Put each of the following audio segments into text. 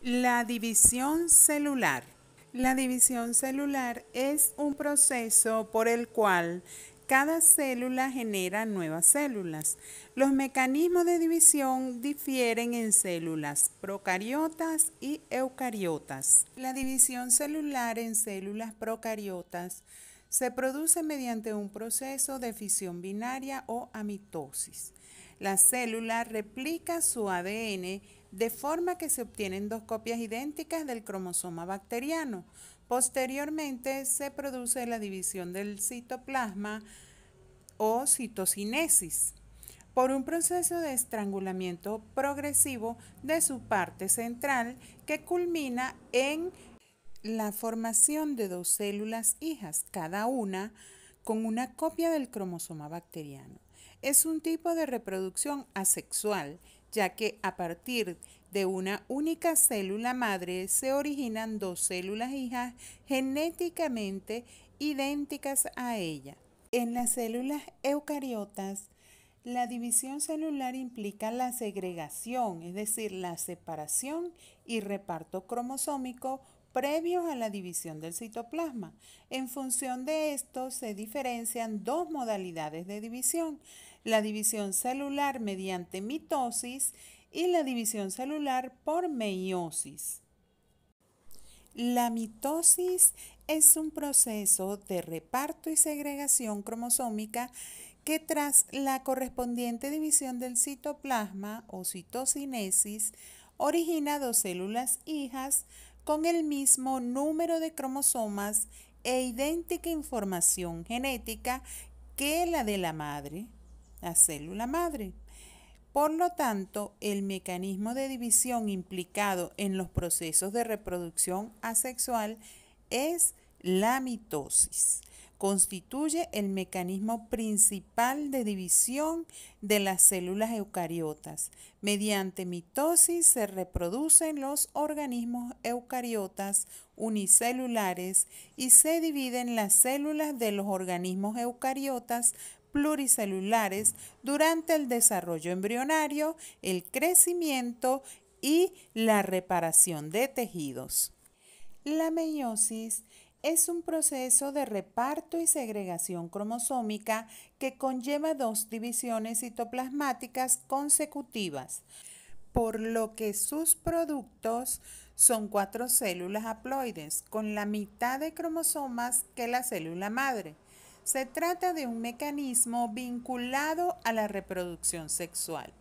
La división celular. La división celular es un proceso por el cual cada célula genera nuevas células. Los mecanismos de división difieren en células procariotas y eucariotas. La división celular en células procariotas se produce mediante un proceso de fisión binaria o amitosis. La célula replica su ADN de forma que se obtienen dos copias idénticas del cromosoma bacteriano. Posteriormente se produce la división del citoplasma o citocinesis por un proceso de estrangulamiento progresivo de su parte central que culmina en la formación de dos células hijas, cada una con una copia del cromosoma bacteriano. Es un tipo de reproducción asexual, ya que a partir de una única célula madre se originan dos células hijas genéticamente idénticas a ella. En las células eucariotas, la división celular implica la segregación, es decir, la separación y reparto cromosómico previos a la división del citoplasma. En función de esto se diferencian dos modalidades de división: la división celular mediante mitosis y la división celular por meiosis. La mitosis es un proceso de reparto y segregación cromosómica que tras la correspondiente división del citoplasma o citocinesis origina dos células hijas con el mismo número de cromosomas e idéntica información genética que la de la madre, la célula madre. Por lo tanto, el mecanismo de división implicado en los procesos de reproducción asexual es la mitosis. Constituye el mecanismo principal de división de las células eucariotas. Mediante mitosis se reproducen los organismos eucariotas unicelulares y se dividen las células de los organismos eucariotas pluricelulares durante el desarrollo embrionario, el crecimiento y la reparación de tejidos. La meiosis es un proceso de reparto y segregación cromosómica que conlleva dos divisiones citoplasmáticas consecutivas, por lo que sus productos son cuatro células haploides con la mitad de cromosomas que la célula madre. Se trata de un mecanismo vinculado a la reproducción sexual.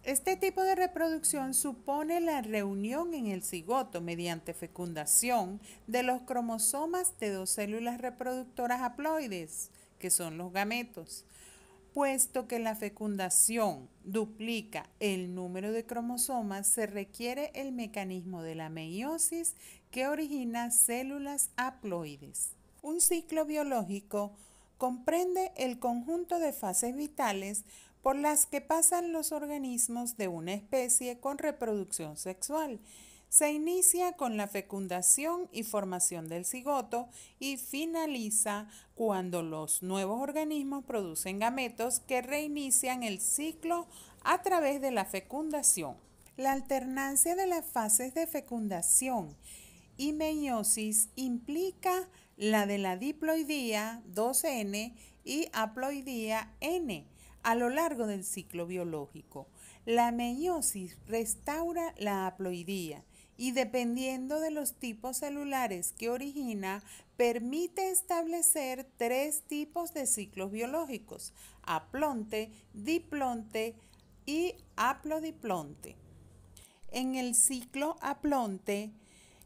Este tipo de reproducción supone la reunión en el cigoto mediante fecundación de los cromosomas de dos células reproductoras haploides, que son los gametos. Puesto que la fecundación duplica el número de cromosomas, se requiere el mecanismo de la meiosis que origina células haploides. Un ciclo biológico comprende el conjunto de fases vitales por las que pasan los organismos de una especie con reproducción sexual. Se inicia con la fecundación y formación del cigoto y finaliza cuando los nuevos organismos producen gametos que reinician el ciclo a través de la fecundación. La alternancia de las fases de fecundación y meiosis implica la de la diploidía 2N y haploidía N a lo largo del ciclo biológico. La meiosis restaura la haploidía y, dependiendo de los tipos celulares que origina, permite establecer tres tipos de ciclos biológicos: haplonte, diplonte y haplodiplonte. En el ciclo haplonte,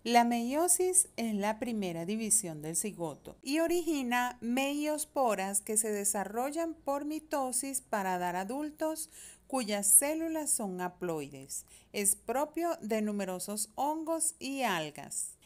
la meiosis es la primera división del cigoto y origina meiosporas que se desarrollan por mitosis para dar adultos cuyas células son haploides. Es propio de numerosos hongos y algas.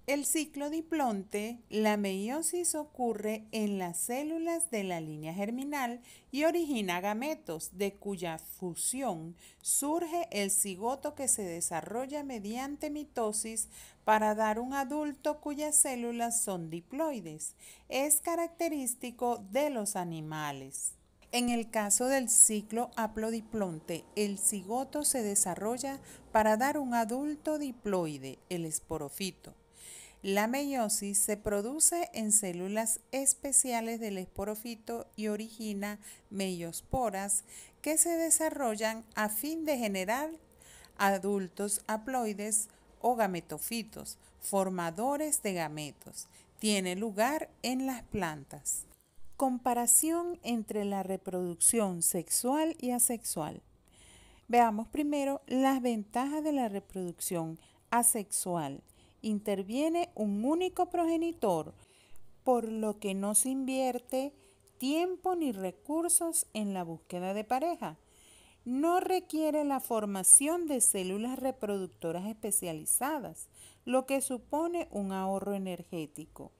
El ciclo diplonte, la meiosis ocurre en las células de la línea germinal y origina gametos, de cuya fusión surge el cigoto que se desarrolla mediante mitosis para dar un adulto cuyas células son diploides. Es característico de los animales. En el caso del ciclo haplodiploide, el cigoto se desarrolla para dar un adulto diploide, el esporofito. La meiosis se produce en células especiales del esporofito y origina meiosporas que se desarrollan a fin de generar adultos haploides o gametofitos, formadores de gametos. Tiene lugar en las plantas. Comparación entre la reproducción sexual y asexual. Veamos primero las ventajas de la reproducción asexual. Interviene un único progenitor, por lo que no se invierte tiempo ni recursos en la búsqueda de pareja. No requiere la formación de células reproductoras especializadas, lo que supone un ahorro energético.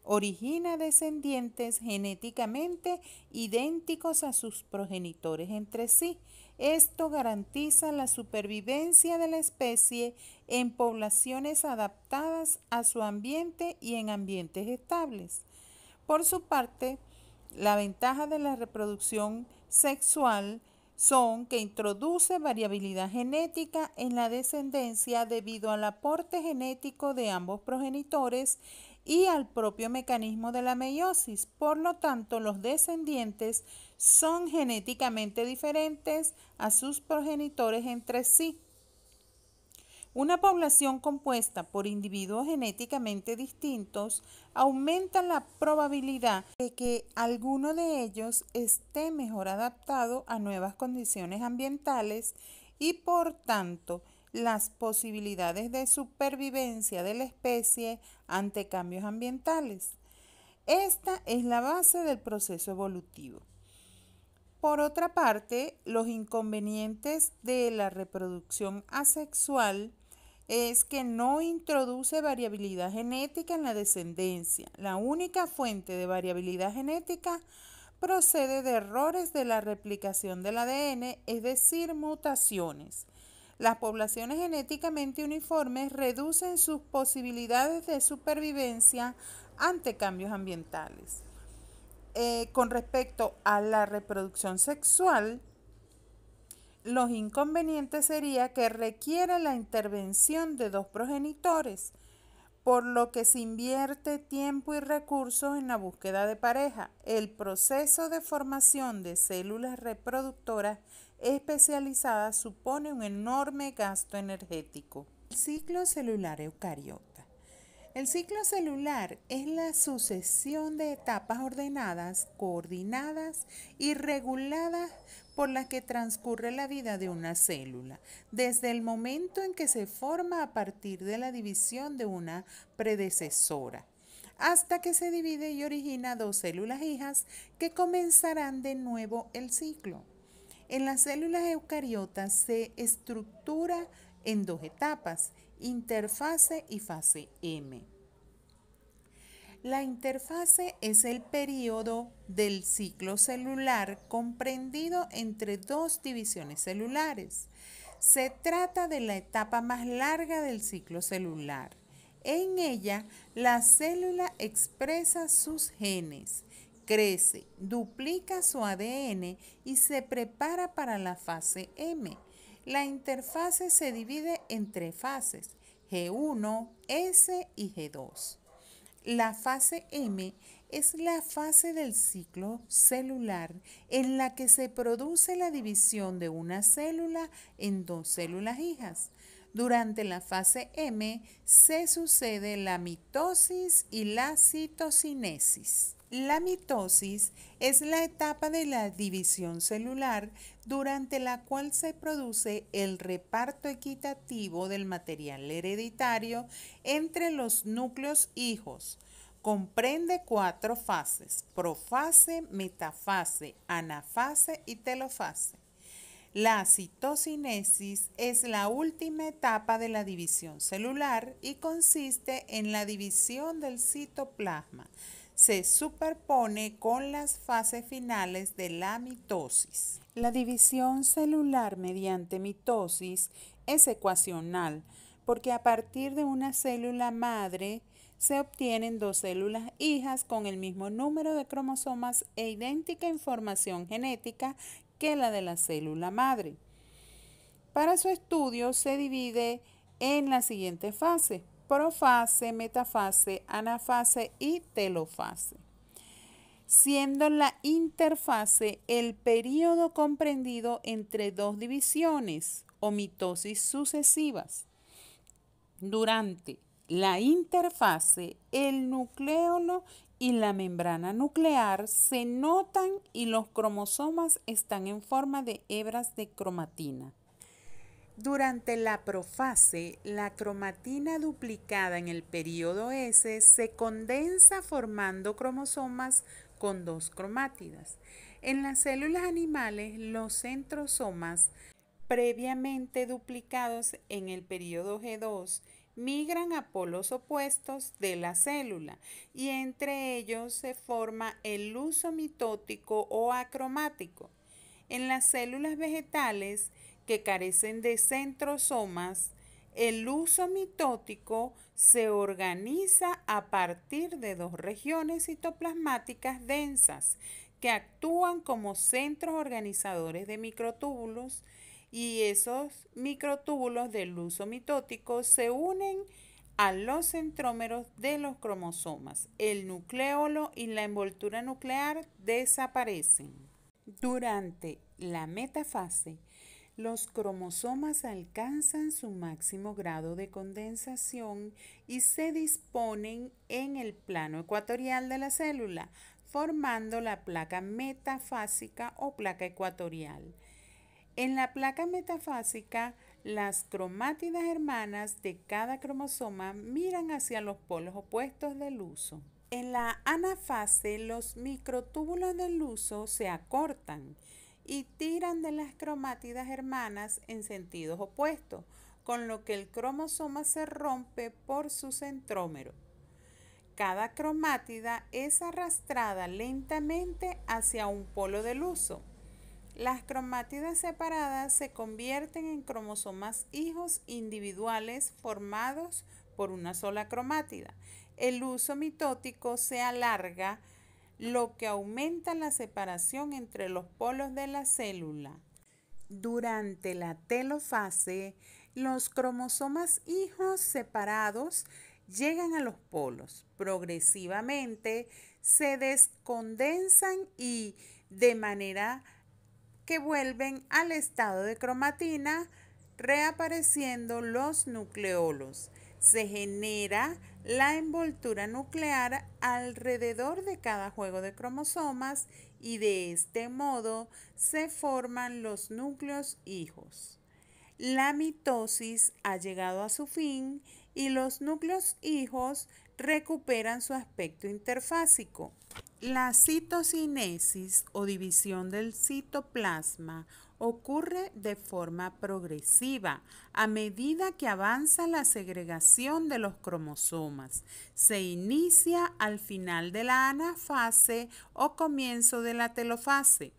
Origina descendientes genéticamente idénticos a sus progenitores entre sí. Esto garantiza la supervivencia de la especie en poblaciones adaptadas a su ambiente y en ambientes estables. Por su parte, la ventaja de la reproducción sexual son que introduce variabilidad genética en la descendencia debido al aporte genético de ambos progenitores y al propio mecanismo de la meiosis. Por lo tanto, los descendientes son genéticamente diferentes a sus progenitores entre sí. Una población compuesta por individuos genéticamente distintos aumenta la probabilidad de que alguno de ellos esté mejor adaptado a nuevas condiciones ambientales y, por tanto, las posibilidades de supervivencia de la especie ante cambios ambientales. Esta es la base del proceso evolutivo. Por otra parte, los inconvenientes de la reproducción asexual es que no introduce variabilidad genética en la descendencia. La única fuente de variabilidad genética procede de errores de la replicación del ADN, es decir, mutaciones. Las poblaciones genéticamente uniformes reducen sus posibilidades de supervivencia ante cambios ambientales. Con respecto a la reproducción sexual, los inconvenientes sería que requiere la intervención de dos progenitores, por lo que se invierte tiempo y recursos en la búsqueda de pareja. El proceso de formación de células reproductoras especializadas supone un enorme gasto energético. El ciclo celular eucariota. El ciclo celular es la sucesión de etapas ordenadas, coordinadas y reguladas por las que transcurre la vida de una célula, desde el momento en que se forma a partir de la división de una predecesora, hasta que se divide y origina dos células hijas que comenzarán de nuevo el ciclo. En las células eucariotas se estructura en dos etapas, interfase y fase M. La interfase es el periodo del ciclo celular comprendido entre dos divisiones celulares. Se trata de la etapa más larga del ciclo celular. En ella, la célula expresa sus genes, crece, duplica su ADN y se prepara para la fase M. La interfase se divide en tres fases, G1, S y G2. La fase M es la fase del ciclo celular en la que se produce la división de una célula en dos células hijas. Durante la fase M se sucede la mitosis y la citocinesis. La mitosis es la etapa de la división celular durante la cual se produce el reparto equitativo del material hereditario entre los núcleos hijos. Comprende cuatro fases: profase, metafase, anafase y telofase. La citocinesis es la última etapa de la división celular y consiste en la división del citoplasma. Se superpone con las fases finales de la mitosis. La división celular mediante mitosis es ecuacional, porque a partir de una célula madre se obtienen dos células hijas con el mismo número de cromosomas e idéntica información genética que la de la célula madre. Para su estudio se divide en la siguiente fase: profase, metafase, anafase y telofase, siendo la interfase el período comprendido entre dos divisiones o mitosis sucesivas. Durante la interfase, el nucleolo y la membrana nuclear se notan y los cromosomas están en forma de hebras de cromatina. Durante la profase, la cromatina duplicada en el período S se condensa formando cromosomas con dos cromátidas. En las células animales, los centrosomas previamente duplicados en el período G2 migran a polos opuestos de la célula y entre ellos se forma el luso mitótico o acromático. En las células vegetales que carecen de centrosomas, el luso mitótico se organiza a partir de dos regiones citoplasmáticas densas que actúan como centros organizadores de microtúbulos, y esos microtúbulos del luso mitótico se unen a los centrómeros de los cromosomas. El nucleolo y la envoltura nuclear desaparecen. Durante la metafase, los cromosomas alcanzan su máximo grado de condensación y se disponen en el plano ecuatorial de la célula, formando la placa metafásica o placa ecuatorial. En la placa metafásica, las cromátidas hermanas de cada cromosoma miran hacia los polos opuestos del luso. En la anafase, los microtúbulos del luso se acortan y tiran de las cromátidas hermanas en sentidos opuestos, con lo que el cromosoma se rompe por su centrómero. Cada cromátida es arrastrada lentamente hacia un polo del luso. Las cromátidas separadas se convierten en cromosomas hijos individuales formados por una sola cromátida. El luso mitótico se alarga, lo que aumenta la separación entre los polos de la célula. Durante la telofase, los cromosomas hijos separados llegan a los polos. Progresivamente se descondensan y de manera que vuelven al estado de cromatina, reapareciendo los nucleolos. Se genera la envoltura nuclear alrededor de cada juego de cromosomas y de este modo se forman los núcleos hijos. La mitosis ha llegado a su fin y los núcleos hijos recuperan su aspecto interfásico. La citocinesis o división del citoplasma ocurre de forma progresiva a medida que avanza la segregación de los cromosomas. Se inicia al final de la anafase o comienzo de la telofase,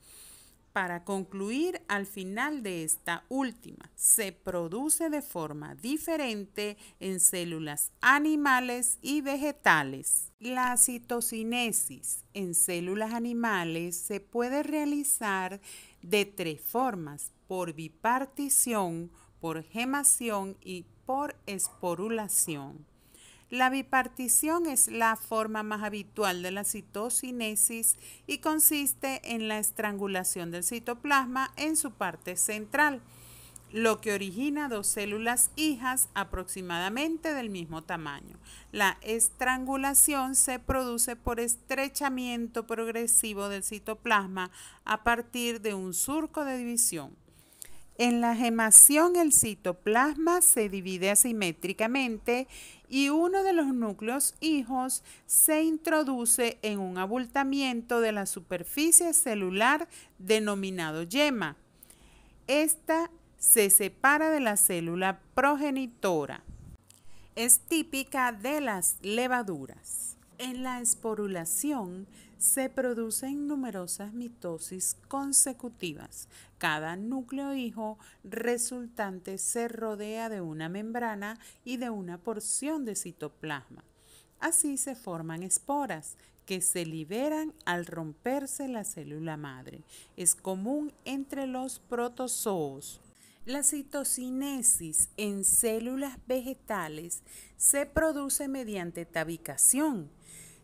para concluir al final de esta última. Se produce de forma diferente en células animales y vegetales. La citocinesis en células animales se puede realizar de tres formas: por bipartición, por gemación y por esporulación. La bipartición es la forma más habitual de la citocinesis y consiste en la estrangulación del citoplasma en su parte central, lo que origina dos células hijas aproximadamente del mismo tamaño. La estrangulación se produce por estrechamiento progresivo del citoplasma a partir de un surco de división. En la gemación, el citoplasma se divide asimétricamente y uno de los núcleos hijos se introduce en un abultamiento de la superficie celular denominado yema. Esta se separa de la célula progenitora. Es típica de las levaduras. En la esporulación se producen numerosas mitosis consecutivas. Cada núcleo hijo resultante se rodea de una membrana y de una porción de citoplasma. Así se forman esporas que se liberan al romperse la célula madre. Es común entre los protozoos. La citocinesis en células vegetales se produce mediante tabicación,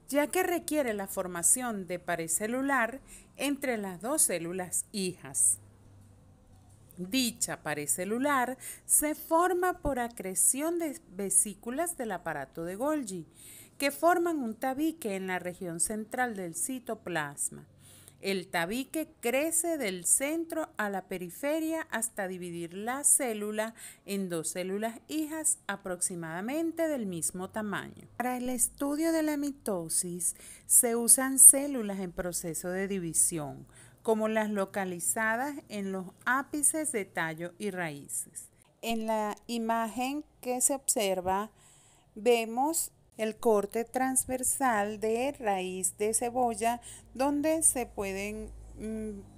ya que requiere la formación de pared celular entre las dos células hijas. Dicha pared celular se forma por acreción de vesículas del aparato de Golgi, que forman un tabique en la región central del citoplasma. El tabique crece del centro a la periferia hasta dividir la célula en dos células hijas aproximadamente del mismo tamaño. Para el estudio de la mitosis se usan células en proceso de división, como las localizadas en los ápices de tallo y raíces. En la imagen que se observa vemos el corte transversal de raíz de cebolla, donde se pueden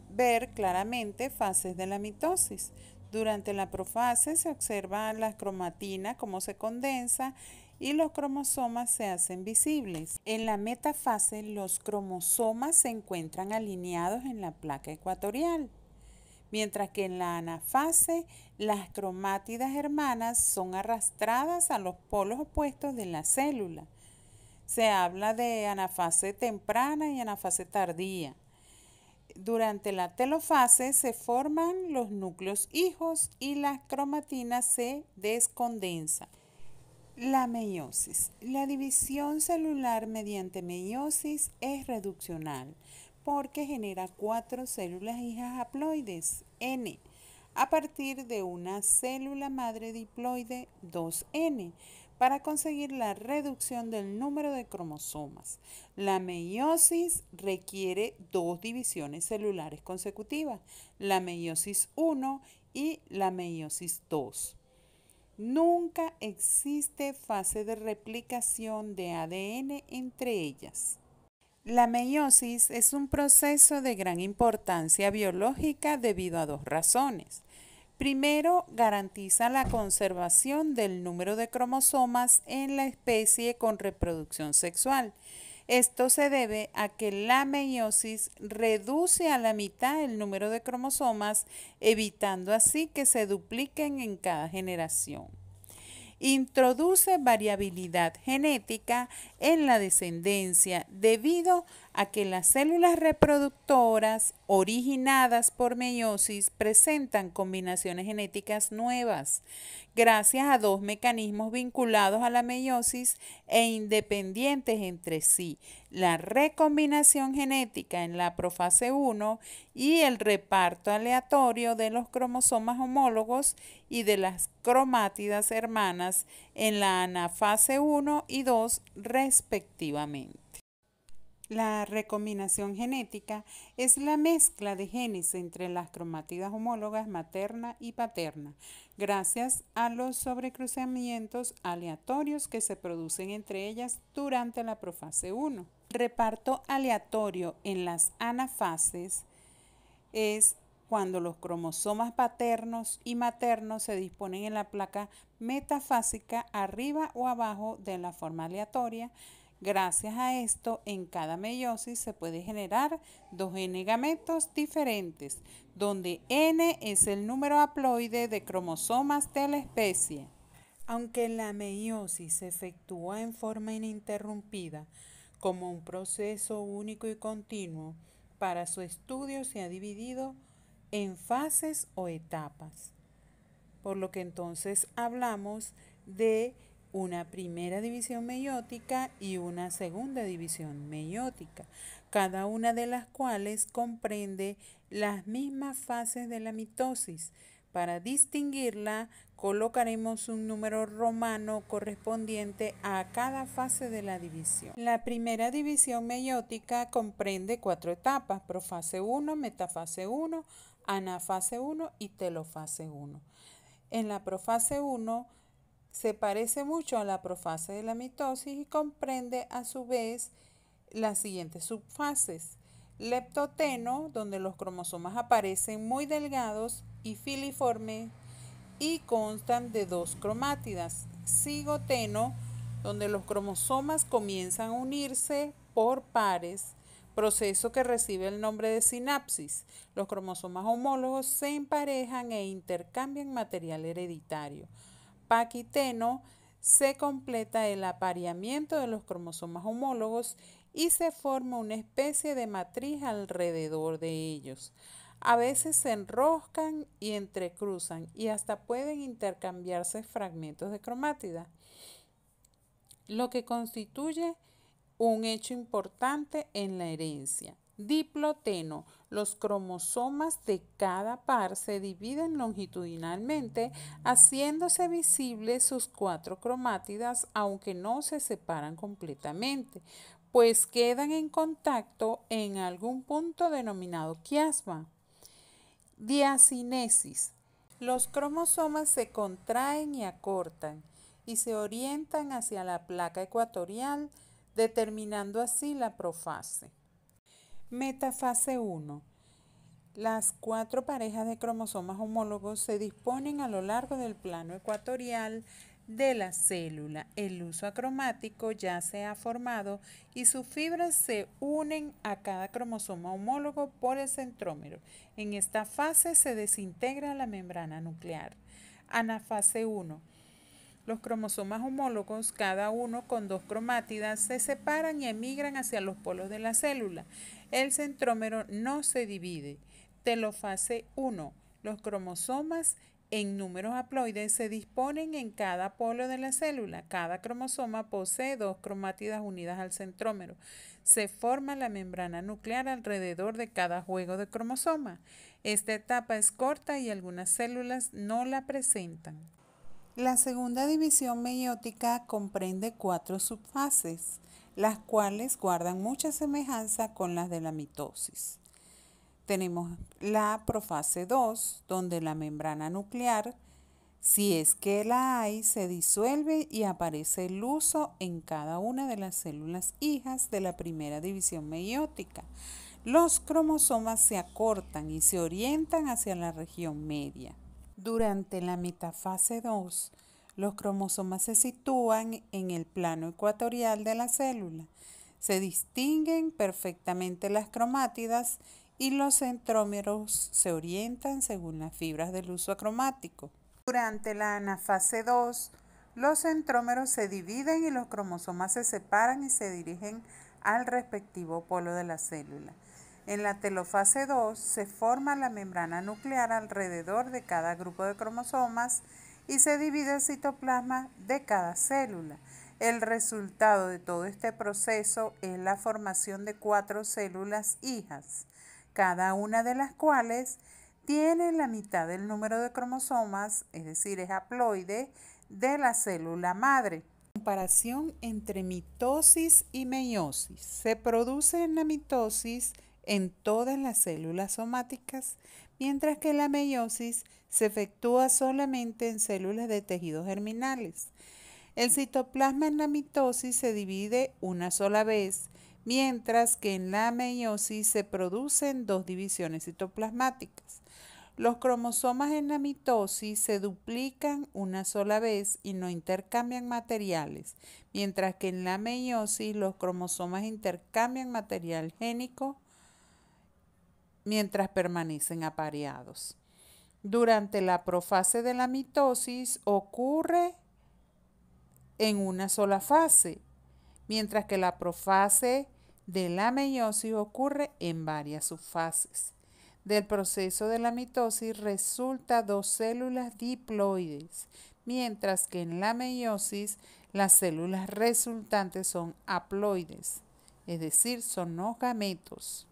ver claramente fases de la mitosis. Durante la profase se observa la cromatina, cómo se condensa y los cromosomas se hacen visibles. En la metafase los cromosomas se encuentran alineados en la placa ecuatorial, mientras que en la anafase las cromátidas hermanas son arrastradas a los polos opuestos de la célula. Se habla de anafase temprana y anafase tardía. Durante la telofase se forman los núcleos hijos y las cromatinas se descondensan. La meiosis. La división celular mediante meiosis es reduccional porque genera 4 células hijas haploides, N, a partir de una célula madre diploide 2N, para conseguir la reducción del número de cromosomas. La meiosis requiere 2 divisiones celulares consecutivas, la meiosis 1 y la meiosis 2. Nunca existe fase de replicación de ADN entre ellas. La meiosis es un proceso de gran importancia biológica debido a 2 razones. Primero, garantiza la conservación del número de cromosomas en la especie con reproducción sexual. Esto se debe a que la meiosis reduce a la mitad el número de cromosomas, evitando así que se dupliquen en cada generación. Introduce variabilidad genética en la descendencia debido a que las células reproductoras originadas por meiosis presentan combinaciones genéticas nuevas, gracias a 2 mecanismos vinculados a la meiosis e independientes entre sí: la recombinación genética en la profase 1 y el reparto aleatorio de los cromosomas homólogos y de las cromátidas hermanas en la anafase 1 y 2 respectivamente. La recombinación genética es la mezcla de genes entre las cromátidas homólogas materna y paterna, gracias a los sobrecruzamientos aleatorios que se producen entre ellas durante la profase 1. El reparto aleatorio en las anafases es cuando los cromosomas paternos y maternos se disponen en la placa metafásica arriba o abajo de la forma aleatoria. Gracias a esto, en cada meiosis se puede generar 2N gametos diferentes, donde N es el número haploide de cromosomas de la especie. Aunque la meiosis se efectúa en forma ininterrumpida, como un proceso único y continuo, para su estudio se ha dividido en fases o etapas, por lo que entonces hablamos de una primera división meiótica y una segunda división meiótica, cada una de las cuales comprende las mismas fases de la mitosis. Para distinguirla, colocaremos un número romano correspondiente a cada fase de la división. La primera división meiótica comprende 4 etapas: profase 1, metafase 1, anafase 1 y telofase 1. En la profase 1 Se parece mucho a la profase de la mitosis y comprende a su vez las siguientes subfases. Leptoteno, donde los cromosomas aparecen muy delgados y filiformes y constan de dos cromátidas. Cigoteno, donde los cromosomas comienzan a unirse por pares, proceso que recibe el nombre de sinapsis. Los cromosomas homólogos se emparejan e intercambian material hereditario. Paquiteno, se completa el apareamiento de los cromosomas homólogos y se forma una especie de matriz alrededor de ellos. A veces se enroscan y entrecruzan y hasta pueden intercambiarse fragmentos de cromátida, lo que constituye un hecho importante en la herencia. Diploteno. Los cromosomas de cada par se dividen longitudinalmente, haciéndose visibles sus cuatro cromátidas, aunque no se separan completamente, pues quedan en contacto en algún punto denominado quiasma. Diacinesis. Los cromosomas se contraen y acortan y se orientan hacia la placa ecuatorial, determinando así la profase. Metafase 1. Las cuatro parejas de cromosomas homólogos se disponen a lo largo del plano ecuatorial de la célula. El huso acromático ya se ha formado y sus fibras se unen a cada cromosoma homólogo por el centrómero. En esta fase se desintegra la membrana nuclear. Anafase 1. Los cromosomas homólogos, cada uno con dos cromátidas, se separan y emigran hacia los polos de la célula. El centrómero no se divide. Telofase 1. Los cromosomas en números haploides se disponen en cada polo de la célula. Cada cromosoma posee dos cromátidas unidas al centrómero. Se forma la membrana nuclear alrededor de cada juego de cromosoma. Esta etapa es corta y algunas células no la presentan. La segunda división meiótica comprende cuatro subfases, las cuales guardan mucha semejanza con las de la mitosis. Tenemos la profase 2, donde la membrana nuclear, si es que la hay, se disuelve y aparece el huso en cada una de las células hijas de la primera división meiótica. Los cromosomas se acortan y se orientan hacia la región media. Durante la metafase 2, los cromosomas se sitúan en el plano ecuatorial de la célula. Se distinguen perfectamente las cromátidas y los centrómeros se orientan según las fibras del huso acromático. Durante la anafase 2, los centrómeros se dividen y los cromosomas se separan y se dirigen al respectivo polo de la célula. En la telofase 2 se forma la membrana nuclear alrededor de cada grupo de cromosomas y se divide el citoplasma de cada célula. El resultado de todo este proceso es la formación de cuatro células hijas, cada una de las cuales tiene la mitad del número de cromosomas, es decir, es haploide, de la célula madre. Comparación entre mitosis y meiosis. Se produce en la mitosis en todas las células somáticas, mientras que la meiosis se efectúa solamente en células de tejidos germinales. El citoplasma en la mitosis se divide una sola vez, mientras que en la meiosis se producen dos divisiones citoplasmáticas. Los cromosomas en la mitosis se duplican una sola vez y no intercambian materiales, mientras que en la meiosis los cromosomas intercambian material génico mientras permanecen apareados. Durante la profase de la mitosis ocurre en una sola fase, mientras que la profase de la meiosis ocurre en varias subfases. Del proceso de la mitosis resulta dos células diploides, mientras que en la meiosis las células resultantes son haploides, es decir, son no gametos.